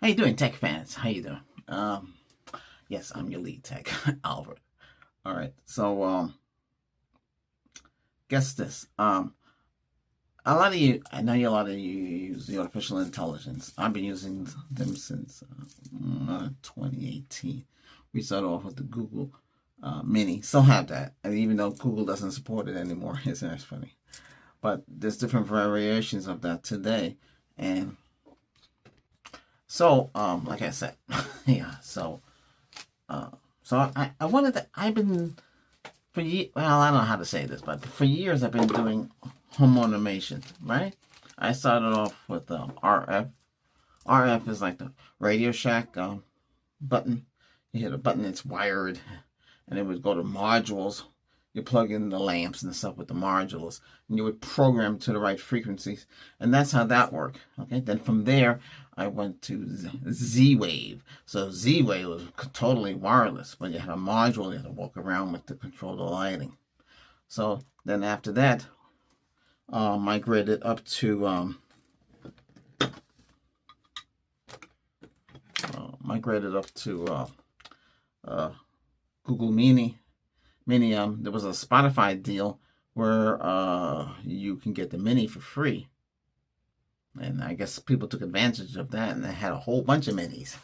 How you doing, tech fans? How you doing? Yes, I'm your lead tech, Albert. All right. So, guess this. A lot of you, I know a lot of you use the artificial intelligence. I've been using them since 2018. We started off with the Google Mini. Still have that, and even though Google doesn't support it anymore, isn't that funny? But there's different variations of that today, and so like I said, yeah. Uh, so I wanted to. I've been for well, I don't know how to say this, but for years I've been doing home automation, right? I started off with RF. RF is like the Radio Shack button. You hit a button, it's wired, and it would go to modules. You plug in the lamps and stuff with the modules, and you would program to the right frequencies, and that's how that worked. Okay, then from there, I went to Z-Wave. So Z-Wave was totally wireless, but you had a module you had to walk around with to control the lighting. So then after that, migrated up to Google Mini. There was a Spotify deal where you can get the Mini for free, and I guess people took advantage of that, and they had a whole bunch of Minis.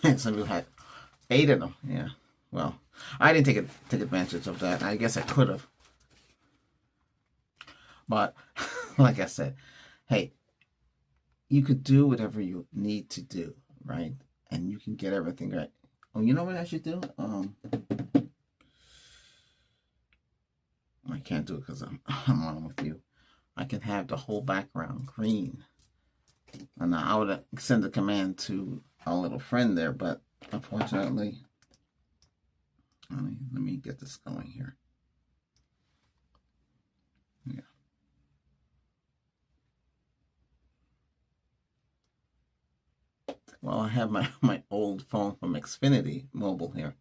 And some people had 8 of them. Yeah. Well, I didn't take advantage of that. I guess I could have, but like I said, hey, you could do whatever you need to do, right? And you can get everything right. Oh, you know what I should do? I can't do it because I'm on with you. I can have the whole background green. And I would send a command to our little friend there, but unfortunately, let me get this going here. Yeah. Well, I have my old phone from Xfinity Mobile here.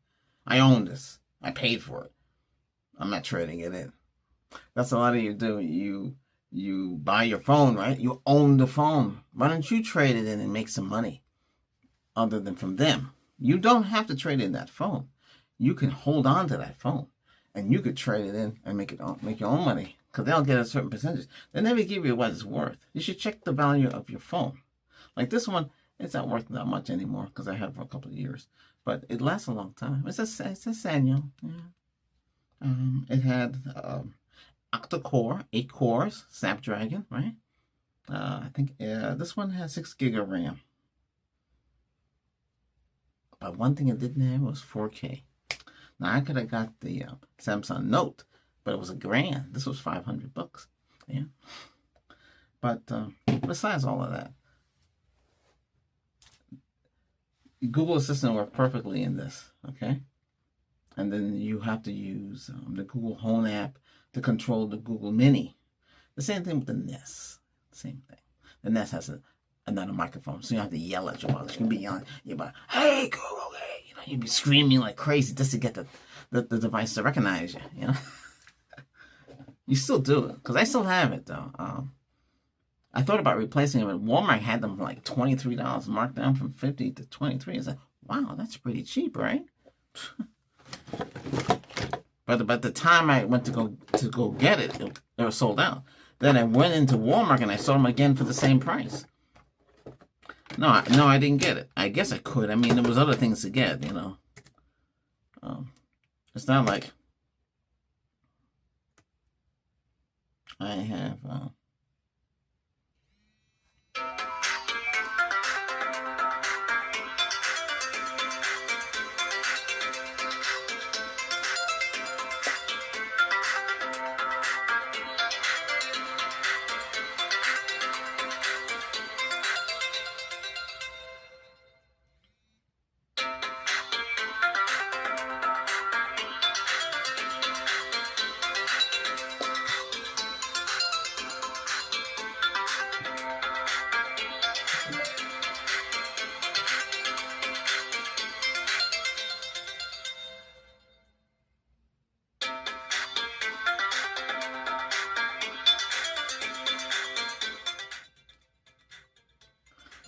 I own this. I paid for it. I'm not trading it in. That's a lot of you do. You buy your phone, right? You own the phone. Why don't you trade it in and make some money other than from them? You don't have to trade in that phone. You can hold on to that phone, and you could trade it in and make your own money because they'll get a certain percentage. They never give you what it's worth. You should check the value of your phone. Like this one, it's not worth that much anymore because I had it for a couple of years, but it lasts a long time. It's a Sanyo. Yeah. It had octa-core, 8 cores, Snapdragon, right? I think this one has 6 gig of RAM. But one thing it didn't have was 4K. Now I could have got the Samsung Note, but it was $1,000. This was $500. Yeah. But besides all of that, Google Assistant worked perfectly in this. Okay. And then you have to use the Google Home app to control the Google Mini. The same thing with the Nest. Same thing. The Nest has another microphone, so you don't have to yell at your mother. You can be yelling. You're like, "Hey, Google, hey!" You know, you'd be screaming like crazy just to get the device to recognize you. You know, you still do it because I still have it though. I thought about replacing it, but Walmart had them for like $23, marked down from $50 to $23. I was like, wow, that's pretty cheap, right? But the time I went to go get it, it was sold out. Then I went into Walmart and I saw them again for the same price. No, I didn't get it. I guess I could. I mean, there was other things to get, you know. It's not like I have.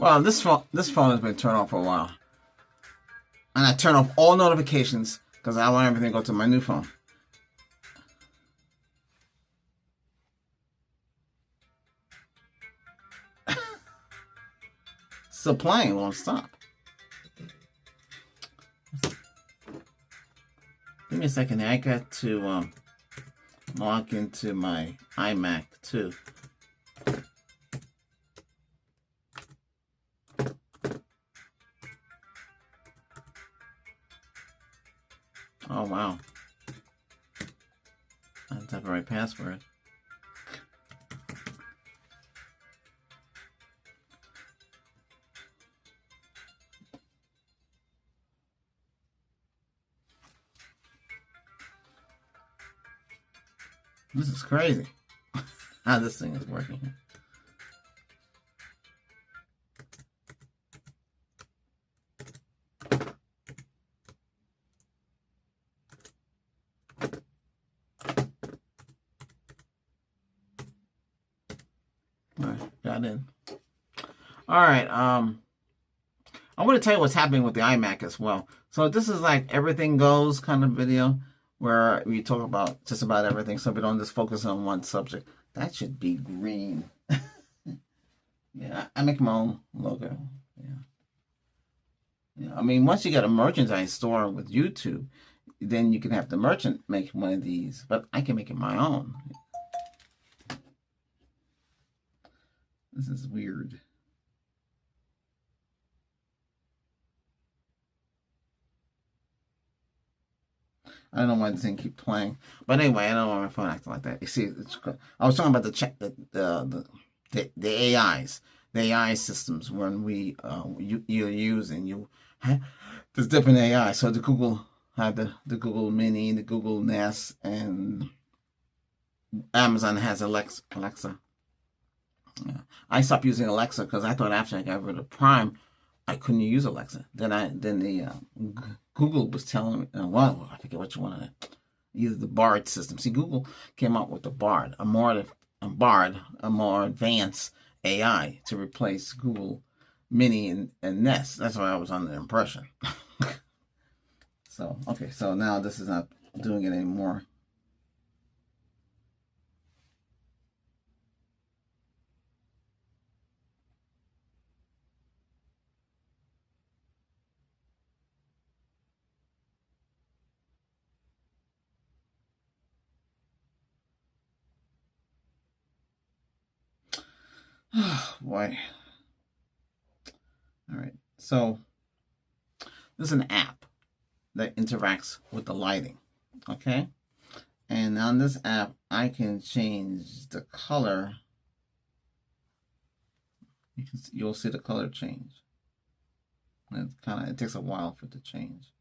Well, this phone has been turned off for a while, and I turn off all notifications because I want everything to go to my new phone. Still playing, won't stop. Give me a second. I got to log into my iMac too. Oh wow! I don't have the right password. This is crazy. How this thing is working. All right, got in. All right. I want to tell you what's happening with the iMac as well. So this is like everything goes kind of video where we talk about just about everything, so we don't just focus on one subject. That should be green. Yeah, I make my own logo. Yeah. I mean, once you get a merchandise store with YouTube, then you can have the merchant make one of these. But I can make it my own. This is weird. I don't know why this thing keep playing, but anyway, I don't know why my phone acting like that. You see, I was talking about the AIs, the AI systems when you're using there's different AI. So the Google had the Google Mini, the Google Nest, and Amazon has Alexa. Yeah. I stopped using Alexa because I thought after I got rid of Prime, I couldn't use Alexa. Then the Google was telling me, well, I forget which one of it. Either the Bard system. See, Google came out with the Bard, a more advanced AI to replace Google Mini and Nest. That's why I was under the impression. So okay, so now this is not doing it anymore. Oh, boy. All right. So this is an app that interacts with the lighting. Okay. And on this app, I can change the color. You'll see the color change. And it takes a while for it to change.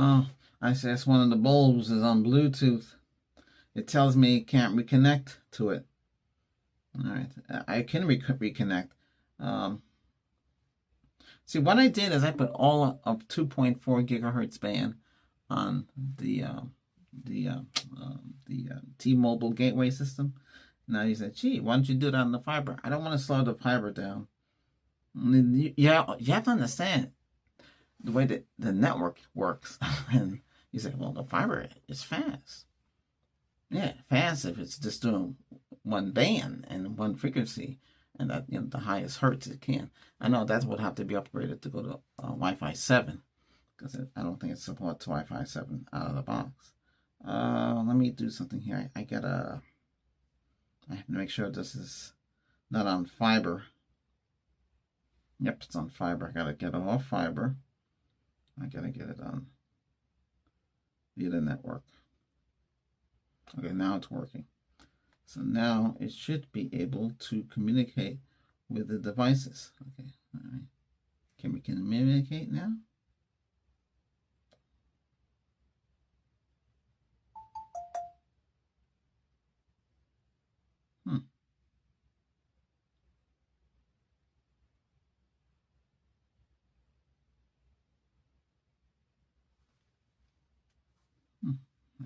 Oh, I see that's one of the bulbs is on Bluetooth. It tells me it can't reconnect to it. All right, I can reconnect. See, what I did is I put all of 2.4 gigahertz band on the T-Mobile gateway system. Now you said, gee, why don't you do that on the fiber? I don't want to slow the fiber down. You have to understand the way that the network works. And you say, well, the fiber is fast. Yeah, fast if it's just doing one band and one frequency, and that the highest hertz it can. I know that would have to be upgraded to go to Wi-Fi 7 because I don't think it supports Wi-Fi 7 out of the box. Let me do something here. I have to make sure this is not on fiber. Yep, it's on fiber. I gotta get it off fiber. I gotta get it on via the network. Okay, now it's working. So now it should be able to communicate with the devices. Okay, all right. Can we communicate now?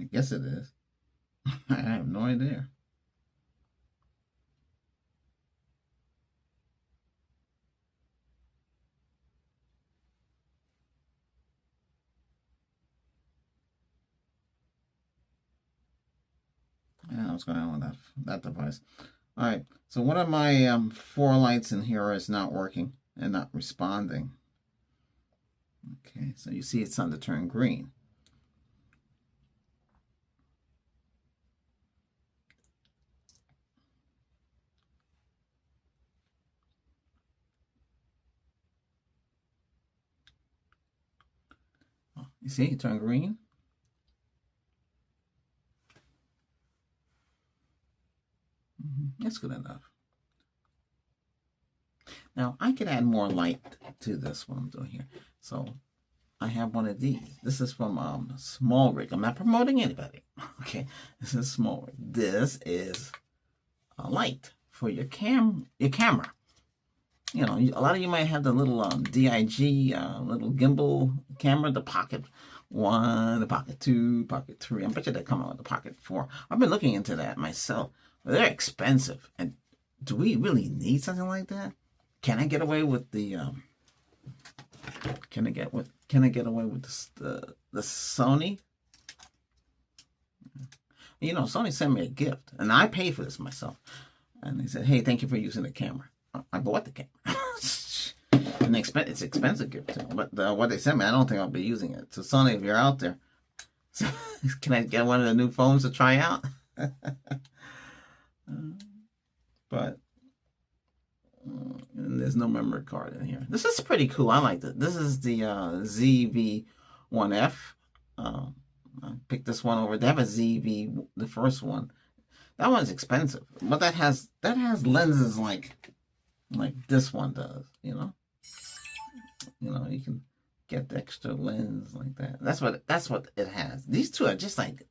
I guess it is. I have no idea. Yeah, what's going on with that device? All right. So one of my 4 lights in here is not working and not responding. Okay, so you see it's starting to turn green. You see it turned green? That's good enough. Now, I could add more light to this, what I'm doing here. So, I have one of these. This is from SmallRig. I'm not promoting anybody. Okay, this is SmallRig. This is a light for your camera. You know, a lot of you might have the little DIG, little gimbal camera, the Pocket 1, the Pocket 2, Pocket 3. I bet you they come out with the Pocket 4. I've been looking into that myself. They're expensive. And do we really need something like that? Can I get away with the can I get away with the Sony? You know, Sony sent me a gift, and I paid for this myself. And they said, "Hey, thank you for using the camera." I bought the camera. And it's expensive gift too. But what they sent me, I don't think I'll be using it. So Sony, if you're out there, can I get one of the new phones to try out? But and there's no memory card in here. This is pretty cool. I like it. This is the ZV-1F. I picked this one over. They have a ZV, the first one. That one's expensive, but that has lenses like this one does. You know, you can get the extra lens like that. That's what it has. These two are just like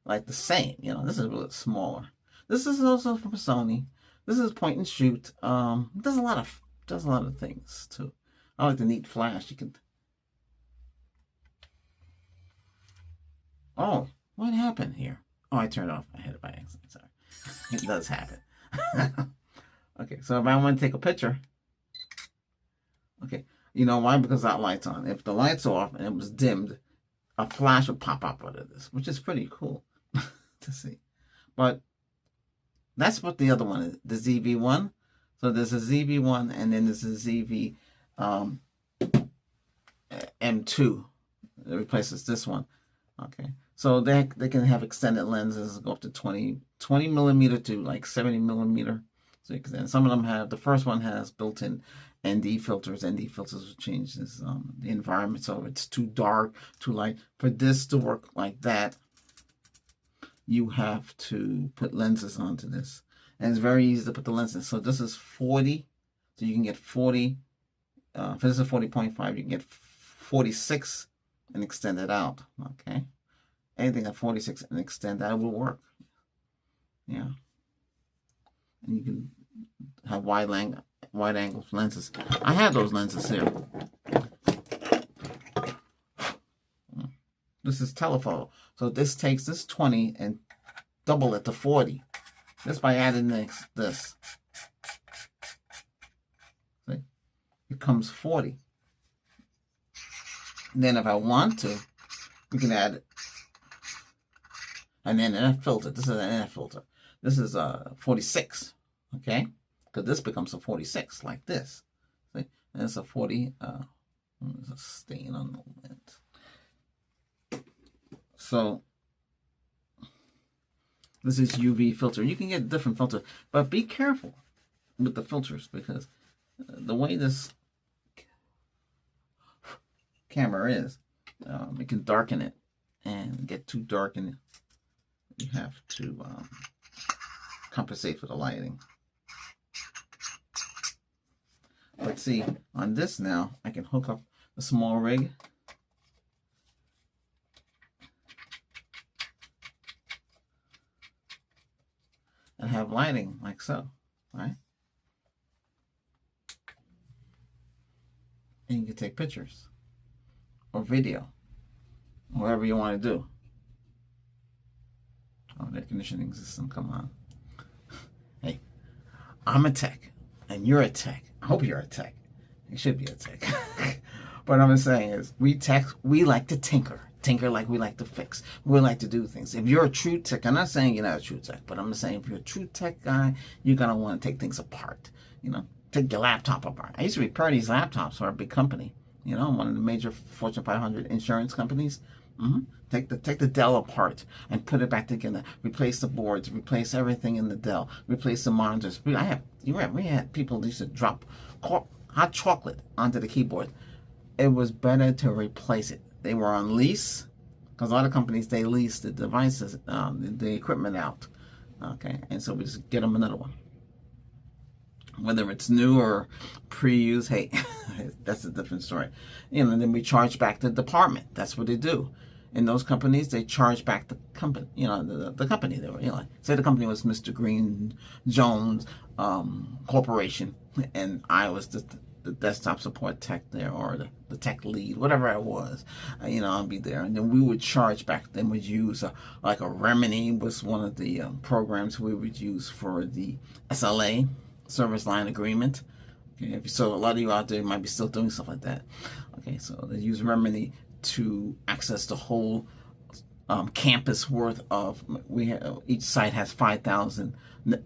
the same. You know, this is a little smaller. This is also from Sony. This is point and shoot. Does a lot of things too. I like the neat flash. You can. Oh, what happened here? Oh, I turned off. I hit it by accident. Sorry. It does happen. Okay, so if I want to take a picture, okay, you know why? Because that light's on. If the light's off and it was dimmed, a flash would pop up out of this, which is pretty cool to see. But that's what the other one is, the ZV-1. So there's a ZV-1 and then there's a ZV M2. It replaces this one. Okay. So they can have extended lenses, go up to 20 millimeter to like 70 millimeter. So you can, some of them have, the first one has built-in ND filters. ND filters will change this, the environment, so if it's too dark, too light. For this to work like that, you have to put lenses onto this. And it's very easy to put the lenses. So this is 40. So you can get 40. If this is 40.5, you can get 46 and extend it out. Okay. Anything at 46 and extend that will work. Yeah. And you can have wide angle lenses. I have those lenses here. This is telephoto. So this takes this 20 and double it to 40. Just by adding this. See? It becomes 40. And then if I want to, we can add an NF filter. This is an NF filter. This is 46. Okay? Because this becomes a 46, like this. See? And it's a 40. There's a stain on the lens. So this is UV filter. You can get different filters, but be careful with the filters because the way this camera is, it can darken it and get too dark, and you have to compensate for the lighting. But see, on this now, I can hook up a small rig. And have lighting like so, right? And you can take pictures or video, whatever you want to do. Oh, the air conditioning system, come on. Hey, I'm a tech, and you're a tech. I hope you're a tech. You should be a tech. But what I'm saying is, we like to tinker. Tinker like we like to fix. We like to do things. If you're a true tech, I'm not saying you're not a true tech, but I'm saying if you're a true tech guy, you're going to want to take things apart. You know, take your laptop apart. I used to repair these laptops for a big company. You know, one of the major Fortune 500 insurance companies. Take the Dell apart and put it back together. Replace the boards. Replace everything in the Dell. Replace the monitors. We had people who used to drop hot chocolate onto the keyboard. It was better to replace it. They were on lease, because a lot of companies, they lease the devices, the equipment out. Okay, and so we just get them another one. Whether it's new or pre-used, hey, that's a different story. You know, and then we charge back the department. That's what they do. In those companies, they charge back the company. You know, the company. They were, you know, like, say the company was Mr. Green Jones Corporation, and I was the desktop support tech there, or the tech lead, whatever I was. You know, I'll be there, and then we would charge back. Then we'd use like a Remini was one of the programs we would use for the SLA, service line agreement. Okay, so a lot of you out there might be still doing stuff like that. Okay, so they use Remini to access the whole campus worth of. Each site has 5,000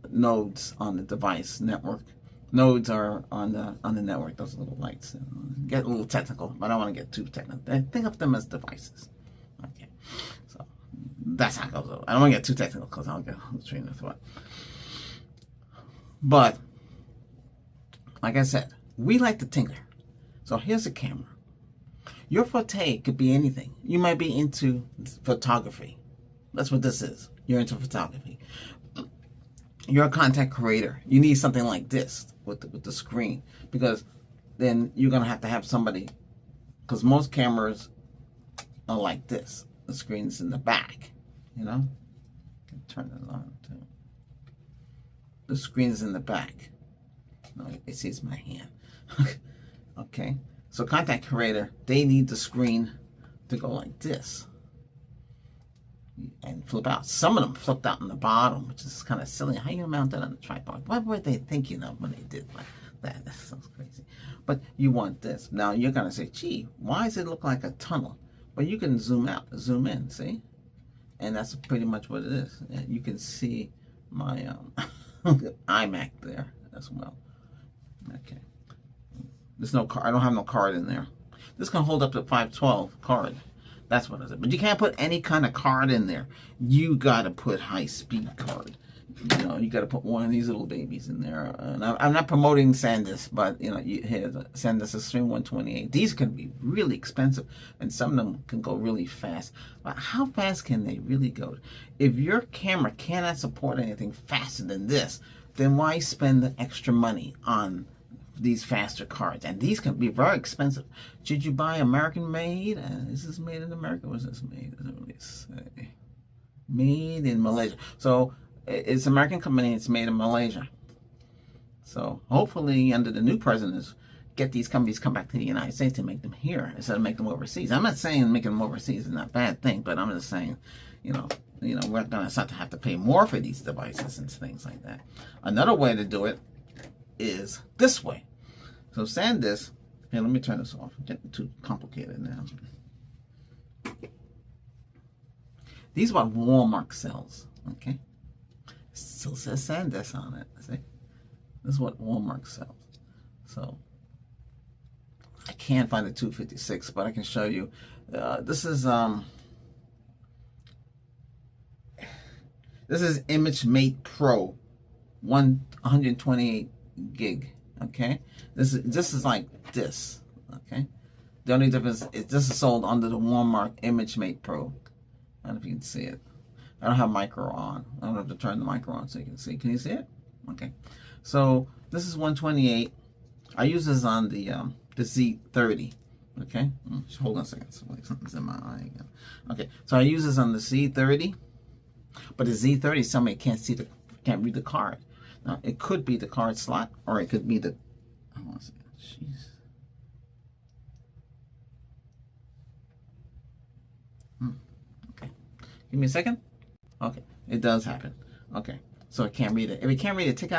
nodes on the device network. Nodes are on the network. Those little lights. Get a little technical, but I don't want to get too technical. Think of them as devices. Okay, so that's how it goes. I don't want to get too technical because I'll get the train of thought. But like I said, we like to tinker. So here's a camera. Your forte could be anything. You might be into photography. That's what this is. You're into photography. You're a content creator. You need something like this with the screen, because then you're going to have somebody, because most cameras are like this. The screen's in the back, you know? Turn it on too. The screen's in the back. No, it sees my hand. Okay. So content creator, they need the screen to go like this and flip out. Some of them flipped out in the bottom, which is kind of silly. How you mount that on the tripod? What were they thinking of when they did like that? That sounds crazy. But you want this. Now you're going to say, gee, why does it look like a tunnel? But you can zoom out, zoom in, see? And that's pretty much what it is. And you can see my iMac there as well. Okay. There's no card. I don't have no card in there. This can hold up to 512 card. That's what it is. But you can't put any kind of card in there. You got to put high-speed card. You know, you got to put one of these little babies in there. And I'm not promoting SanDisk, but, you know, here's a SanDisk Extreme 128. These can be really expensive, and some of them can go really fast. But how fast can they really go? If your camera cannot support anything faster than this, then why spend the extra money on these faster cards? And these can be very expensive. Should you buy American made? Is this made in America? Or is this made? Doesn't really say. Made in Malaysia. So it's an American company. It's made in Malaysia. So hopefully, under the new presidents, get these companies come back to the United States and make them here instead of make them overseas. I'm not saying making them overseas is not a bad thing, but I'm just saying, you know, we're going to start to have to pay more for these devices and things like that. Another way to do it is this way. So SanDisk, here, let me turn this off. I'm getting too complicated now. These are what Walmart sells, okay? It still says SanDisk on it, see? This is what Walmart sells. So, I can't find the 256, but I can show you. This is ImageMate Pro, 128 gig. Okay, this is like this. Okay, the only difference is this is sold under the Walmart ImageMate Pro. I don't know if you can see it. I don't have micro on. I don't have to turn the micro on so you can see. Can you see it? Okay, so this is 128. I use this on the Z30. Okay, hold on a second. Something's in my eye again. Okay, so I use this on the Z30, but the Z30 somebody can't read the card. Now it could be the card slot, or it could be the. I want to say, jeez. Okay, give me a second. Okay, it does happen. Okay, so it can't read it. If it can't read it, take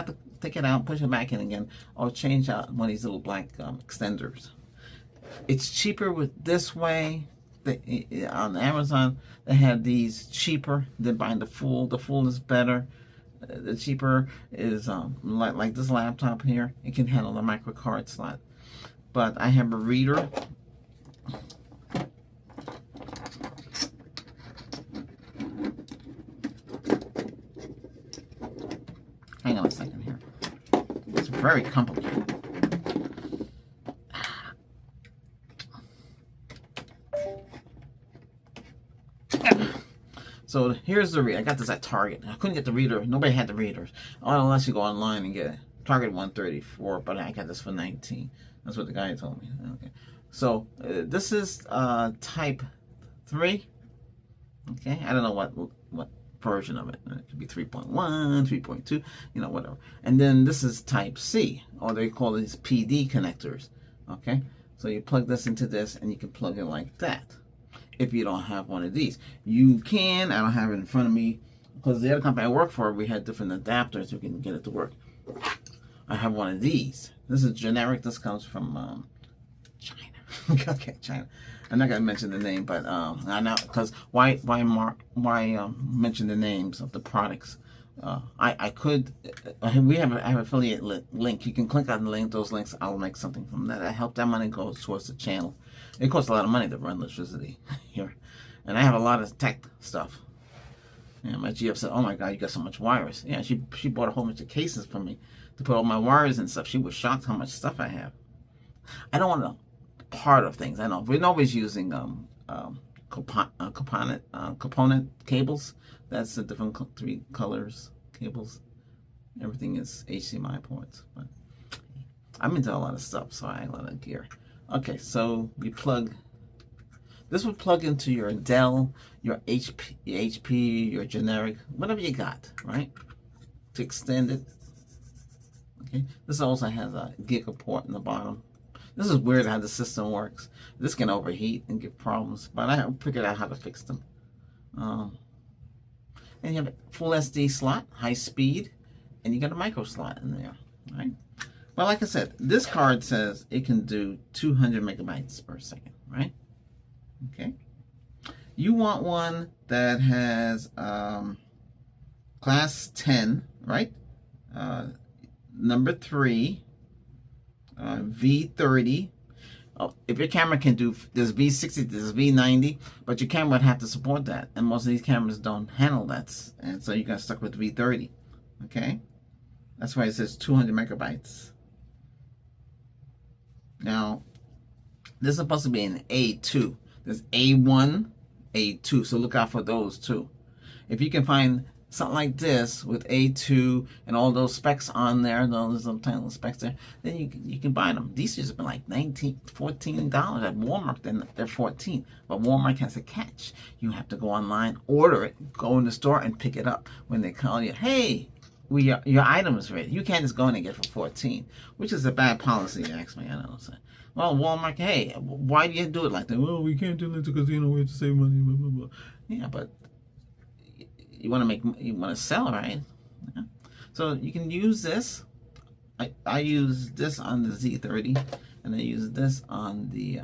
it out, push it back in again, or change out one of these little black extenders. It's cheaper with this way. On Amazon, they have these cheaper than buying the full. The full is better. The cheaper is like this laptop here. It can handle the micro card slot. But I have a reader. Hang on a second here. It's very complicated. So here's the reader. I got this at Target. I couldn't get the reader. Nobody had the readers. Unless you go online and get it. Target 134, but I got this for 19. That's what the guy told me. Okay. So this is type 3. Okay. I don't know what version of it. It could be 3.1, 3.2, you know, whatever. And then this is type C, or they call these PD connectors. Okay. So you plug this into this, and you can plug it like that. If you don't have one of these, you can. I don't have it in front of me because the other company I work for, we had different adapters. You can get it to work. I have one of these. This is generic. This comes from China. Okay, China. I'm not gonna mention the name, but I know because why mention the names of the products? I could. We have an affiliate link. You can click on the link. Those links, I'll make something from that. I help that money goes towards the channel. It costs a lot of money to run electricity here, and I have a lot of tech stuff. Yeah, my GF said, "Oh my God, you got so much wires." Yeah, she bought a whole bunch of cases for me to put all my wires and stuff. She was shocked how much stuff I have. I don't want to part of things. I know we're always using component cables. That's the different 3 colors cables. Everything is HDMI ports, but I'm into a lot of stuff, so I have a lot of gear. Okay, so you plug. This would plug into your Dell, your HP, your generic, whatever you got, right? To extend it. Okay, this also has a Giga port in the bottom. This is weird how the system works. This can overheat and give problems, but I figured out how to fix them. And you have a full SD slot, high speed, and you got a micro slot in there, right? Well, like I said, this card says it can do 200 megabytes per second, right? Okay. You want one that has class 10, right? Number 3, V30. Oh, if your camera can do, there's V60, there's V90, but your camera would have to support that, and most of these cameras don't handle that, and so you got stuck with V30. Okay, that's why it says 200 megabytes. Now, this is supposed to be an A2. There's A1, A2, so look out for those too. If you can find something like this with A2 and all those specs on there, those little tiny little specs there, then you can buy them. These just have been like $14 at Walmart. Then they're $14, but Walmart has a catch. You have to go online, order it, go in the store, and pick it up when they call you. Hey, your item is ready. You can't just go in and get it for $14, which is a bad policy, you ask me. I don't know. Well, Walmart, hey, why do you do it like that? Well, we can't do it because we have to save money. Blah, blah, blah. Yeah, but you want to sell, right? Yeah. So you can use this. I use this on the Z30, and I use this on the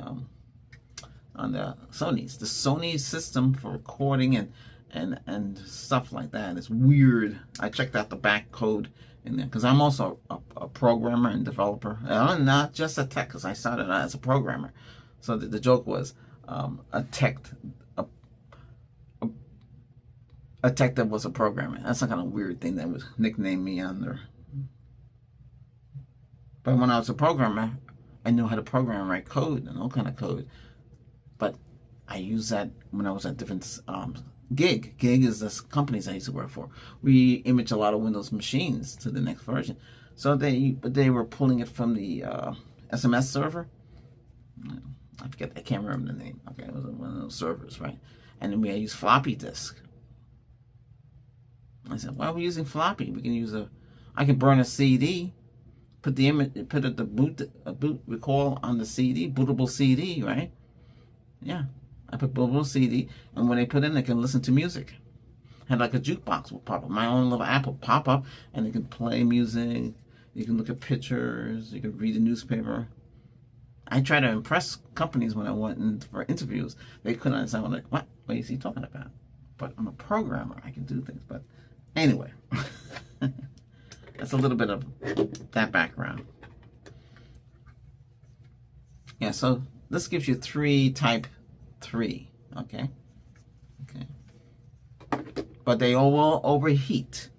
Sony's. The Sony system for recording and stuff like that is weird. I checked out the back code in there because I'm also a programmer and developer. I'm not just a tech, because I started out as a programmer. So the joke was a tech that was a programmer. That's some kind of weird thing that was nicknamed me under. But when I was a programmer, I knew how to program and write code and all kind of code. But I used that when I was at different Gig. Gig is the companies I used to work for. We image a lot of Windows machines to the next version. So they were pulling it from the SMS server. I can't remember the name. Okay, it was one of those servers, right? And then we used floppy disk. I said, why are we using floppy? We can use I can burn a CD, put the image, put the boot recall on the CD, bootable CD, right? Yeah, I put bootable CD, and when they put in, they can listen to music. And like a jukebox will pop up. My own little app will pop up, and they can play music. You can look at pictures. You can read the newspaper. I try to impress companies when I went in for interviews. They couldn't understand. I'm like, what is he talking about? But I'm a programmer. I can do things. But anyway, that's a little bit of that background. Yeah, so this gives you type 3, okay? But they all will overheat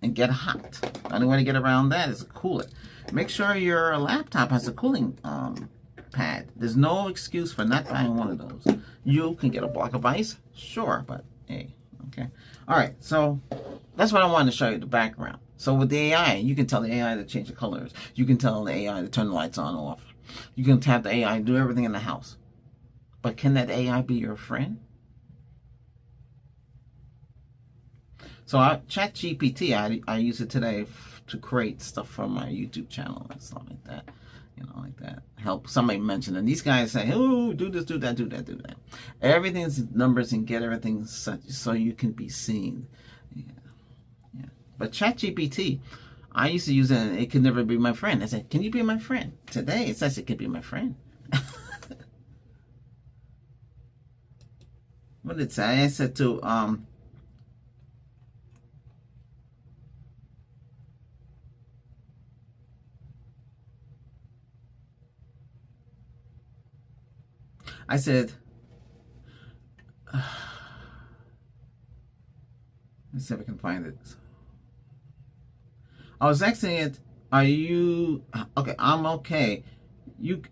and get hot. The only way to get around that is to cool it. Make sure your laptop has a cooling pad. There's no excuse for not buying one of those. You can get a block of ice, sure, but hey, okay. All right, so that's what I wanted to show you, the background. So with the AI, you can tell the AI to change the colors. You can tell the AI to turn the lights on or off. You can have the AI do everything in the house. But can that AI be your friend? So ChatGPT, I use it today to create stuff for my YouTube channel and stuff like that. Like that. Help somebody mention it. These guys say, oh, do this, do that, do that, do that. Everything's numbers and get everything such so you can be seen. Yeah. But ChatGPT, I used to use it and it could never be my friend. I said, can you be my friend? Today it says it could be my friend. What did it say? I said to I said, let's see if I can find it. I was asking it, are you, okay, I'm okay.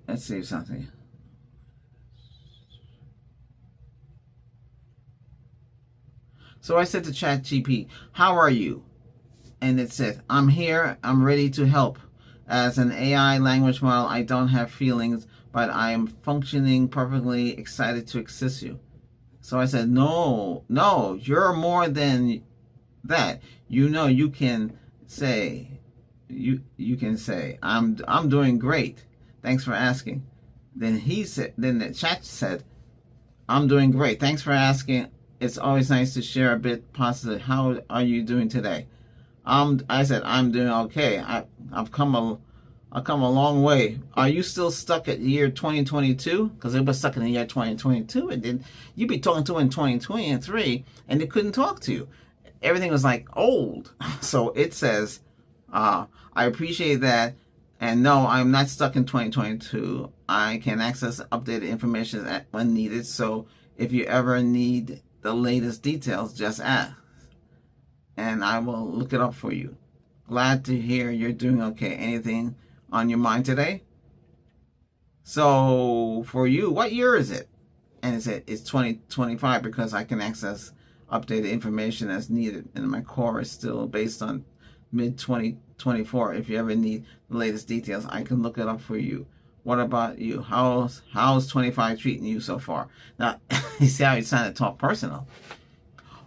Let's see something. So I said to ChatGPT, how are you? And it said, I'm here, I'm ready to help. As an AI language model, I don't have feelings, but I am functioning perfectly, excited to assist you. So I said, no, you're more than that. You can say, you can say, I'm doing great. Thanks for asking. Then the chat said, I'm doing great. Thanks for asking. It's always nice to share a bit positive. How are you doing today? I said, I'm doing okay. I've come a long way. Are you still stuck at year 2022? Because it was stuck in the year 2022, and then you'd be talking to it in 2023, and it couldn't talk to you. Everything was like old. So it says, I appreciate that, and no, I'm not stuck in 2022. I can access updated information when needed. So if you ever need the latest details, just ask, and I will look it up for you. Glad to hear you're doing okay. Anything on your mind today? So for you, what year is it? And it said it's 2025 because I can access updated information as needed, and my core is still based on mid 2024. If you ever need the latest details, I can look it up for you. What about you? How's 25 treating you so far? Now, you see how it's trying to talk personal.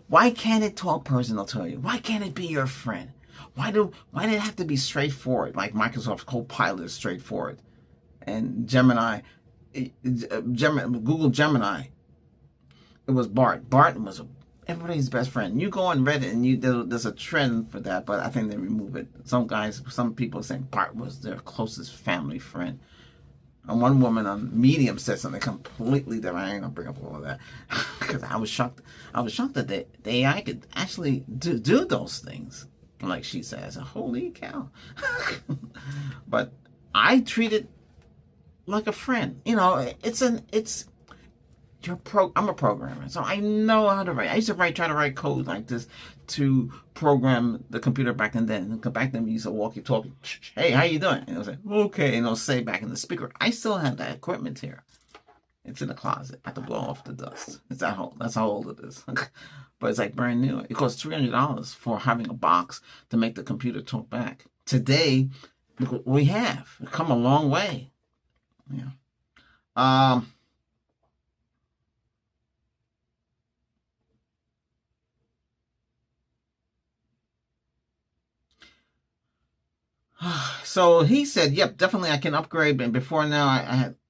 Why can't it talk personal to you? Why can't it be your friend? Why did it have to be straightforward? Like Microsoft Copilot is straightforward, and Google Gemini, it was Bart. Bart was everybody's best friend. You go on Reddit and there's a trend for that, but I think they remove it. Some people are saying Bart was their closest family friend. And one woman on Medium said something completely different. I ain't gonna bring up all of that because I was shocked. I was shocked that the AI could actually do those things, like she says. Holy cow! But I treat it like a friend. I'm a programmer, so I know how to write. I used to try to write code like this to program the computer back then. Back then, we used to walkie-talkie. Hey, how you doing? And it was like, okay, and it'll say back in the speaker. I still have that equipment here. It's in the closet. I have to blow off the dust. It's that old. That's how old it is. But it's like brand new. It costs $300 for having a box to make the computer talk back. today, look what we have. We've come a long way. Yeah. Um, so he said, "Yep, definitely I can upgrade." And before now,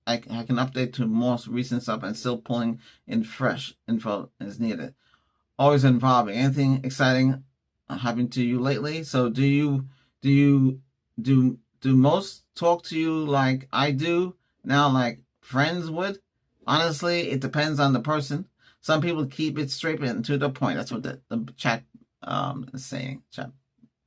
I can update to most recent stuff and still pulling in fresh info as needed. Always involving. Anything exciting happened to you lately? So do you do most talk to you like I do now, like friends would? Honestly, it depends on the person. Some people keep it straight and to the point. That's what the chat is saying. Chat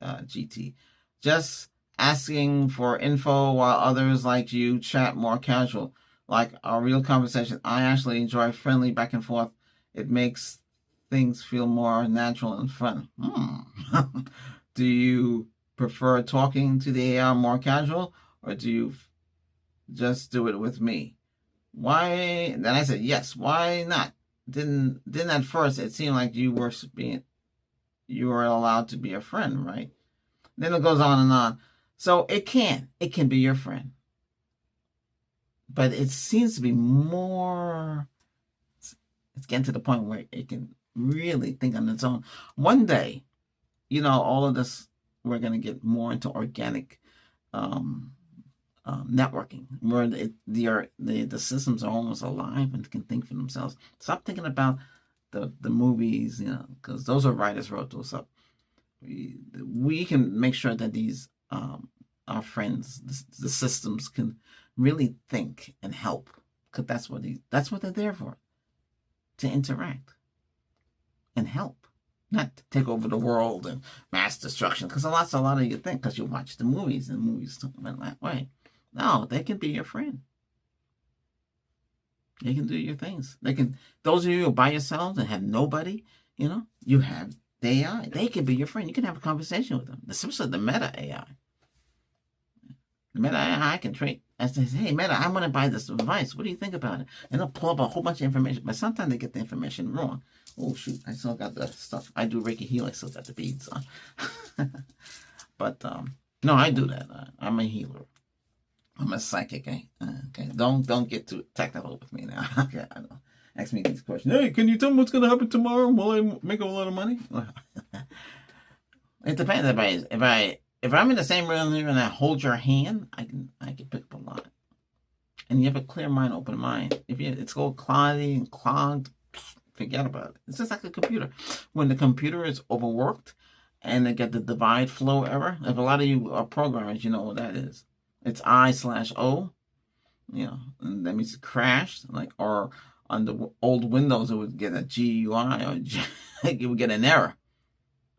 GT. Just asking for info while others like you chat more casual. Like our real conversation. I actually enjoy friendly back and forth. It makes things feel more natural and fun. Do you prefer talking to the AI more casual, or do you just do it with me? Why? Then I said yes. Why not? Didn't at first it seemed like you were allowed to be a friend, right? Then it goes on and on. So it can be your friend, but it seems to be more. It's getting to the point where it can really think on its own. One day, all of this, we're going to get more into organic um, networking, where the systems are almost alive and can think for themselves. Stop thinking about the movies, because those are writers wrote those up. We can make sure that these our friends, the systems, can really think and help, because that's what they're there for, to interact and help, not to take over the world and mass destruction. Because a lot of you think because you watch the movies and movies went that way. No, they can be your friend. They can do your things. They can. Those of you who are by yourselves and have nobody, you have the AI. They can be your friend. You can have a conversation with them. Especially the Meta AI. The Meta AI can trade. And says, "Hey, Meta, I want to buy this device. What do you think about it?" And they'll pull up a whole bunch of information. But sometimes they get the information wrong. Oh shoot! I still got the stuff. I do Reiki healing. I still got the beads on. But no, I do that. I'm a healer. I'm a psychic. Okay, don't get too technical with me now. Okay, I know. Ask me these questions. Hey, can you tell me what's gonna happen tomorrow? Will I make a lot of money? It depends. If I'm in the same room and I hold your hand, I can pick up a lot. And you have a clear mind, open mind. If it's all cloudy and clogged, forget about it. It's just like a computer. When the computer is overworked and they get the divide flow error, if a lot of you are programmers, you know what that is. It's I/O, and that means it crashed, or on the old Windows, it would get a GUI, or it would get an error,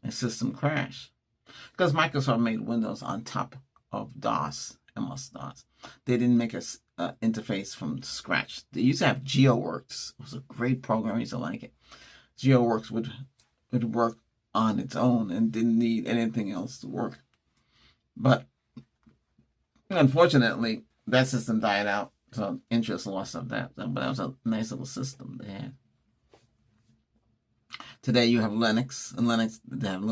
a system crash. Because Microsoft made Windows on top of DOS, MS-DOS. They didn't make a interface from scratch. They used to have GeoWorks. It was a great program. I used to like it. GeoWorks would work on its own and didn't need anything else to work. But unfortunately, that system died out. So interest lost of that. But that was a nice little system they had. Today you have Linux, and Linux, they have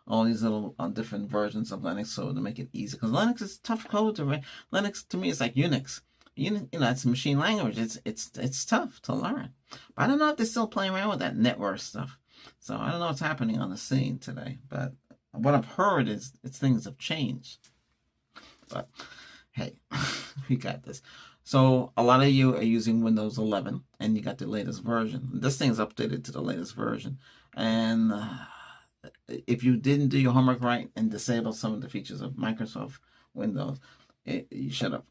all these little different versions of Linux, so to make it easy. Because Linux is tough code to write. Linux to me is like Unix. It's a machine language. It's tough to learn. But I don't know if they're still playing around with that network stuff. So I don't know what's happening on the scene today. But what I've heard is things have changed. But hey, we got this. So a lot of you are using Windows 11, and you got the latest version. This thing's updated to the latest version. And if you didn't do your homework right and disable some of the features of Microsoft Windows, you should have.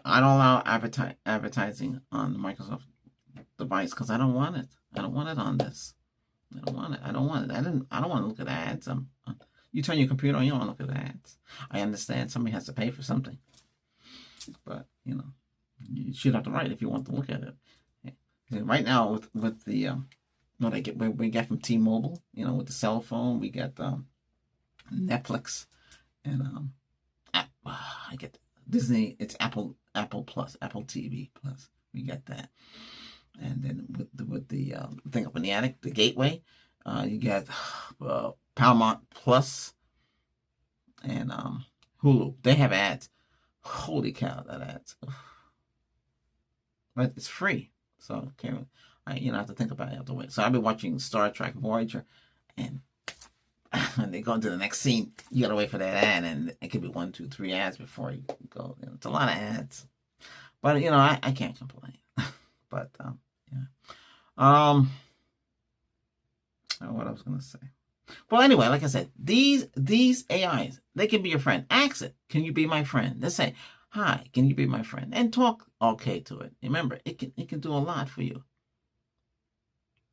I don't allow advertising on the Microsoft device because I don't want it. I don't want it on this. I don't want it. I don't want it. I don't want to look at ads. You turn your computer on, you don't want to look at ads. I understand somebody has to pay for something. But, you should have the right if you want to look at it. Right now, with the, what we get from T-Mobile, with the cell phone, we get Netflix, and I get Disney, it's Apple Plus, Apple TV Plus. We get that. And then with the thing up in the attic, the gateway, you get Paramount Plus, and Hulu. They have ads. Holy cow, that ads. But it's free, so you know, I have to think about it. I have to wait. So I've been watching Star Trek Voyager, and when they go into the next scene, you gotta wait for that ad, and it could be 1, 2, 3 ads before you go. You know, it's a lot of ads, but you know, I can't complain. But yeah. What I was gonna say. Well, anyway, like I said, these AIs, they can be your friend. Ask it, can you be my friend? They say, hi, can you be my friend? And talk okay to it. Remember, it can do a lot for you.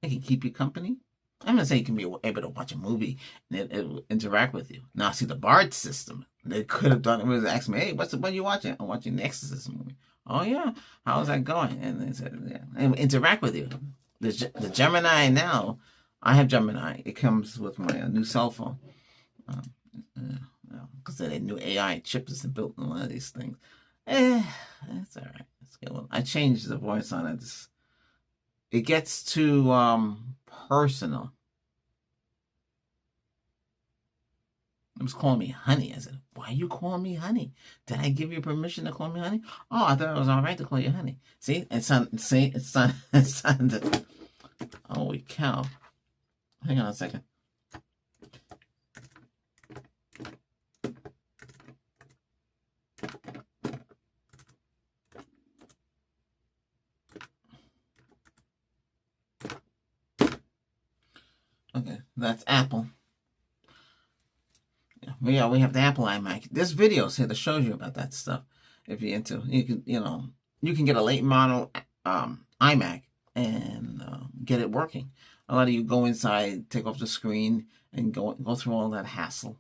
It can keep you company. I'm gonna say you can be able to watch a movie and it will interact with you. Now, see the Bard system. They could have done it. Was asking me, hey, what are you watching? I'm watching the Exorcist movie. Oh yeah, how's that going? And they said, yeah, and interact with you. The Gemini now. I have Gemini. It comes with my new cell phone. Because the new AI chip is built in one of these things. It's all right. It's good. I changed the voice on it. It gets too personal. It was calling me honey. I said, why are you calling me honey? Did I give you permission to call me honey? Oh, I thought it was all right to call you honey. See, it sounded. Holy cow. Hang on a second. Okay, that's Apple. Yeah, we have the Apple iMac. There's videos here that shows you about that stuff. If you're into, you can get a late model iMac and get it working. A lot of you go inside, take off the screen, and go through all that hassle.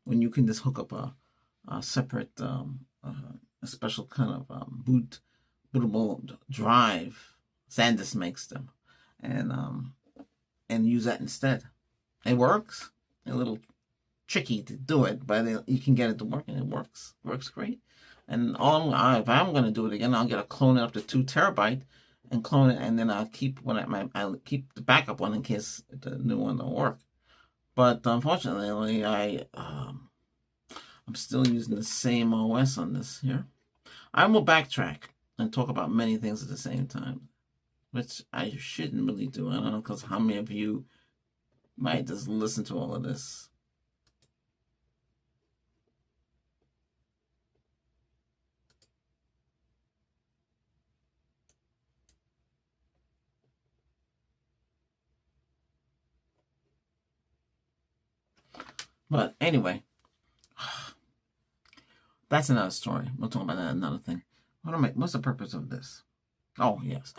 When you can just hook up a separate, a special kind of bootable drive. SanDisk makes them, and use that instead. It works. A little tricky to do it, but you can get it to work, and it works great. And if I'm going to do it again, I'll get a clone it up to 2 terabyte and clone it, and then I'll keep I'll keep the backup one in case the new one don't work. But unfortunately, I'm still using the same OS on this here. I will backtrack and talk about many things at the same time, which I shouldn't really do. I don't know, because how many of you might just listen to all of this? But anyway, that's another story. We'll talk about that another thing. What's the purpose of this? Oh, yes.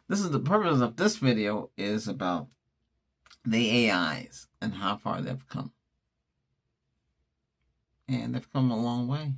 This is the purpose of this video is about the AIs and how far they've come. And they've come a long way.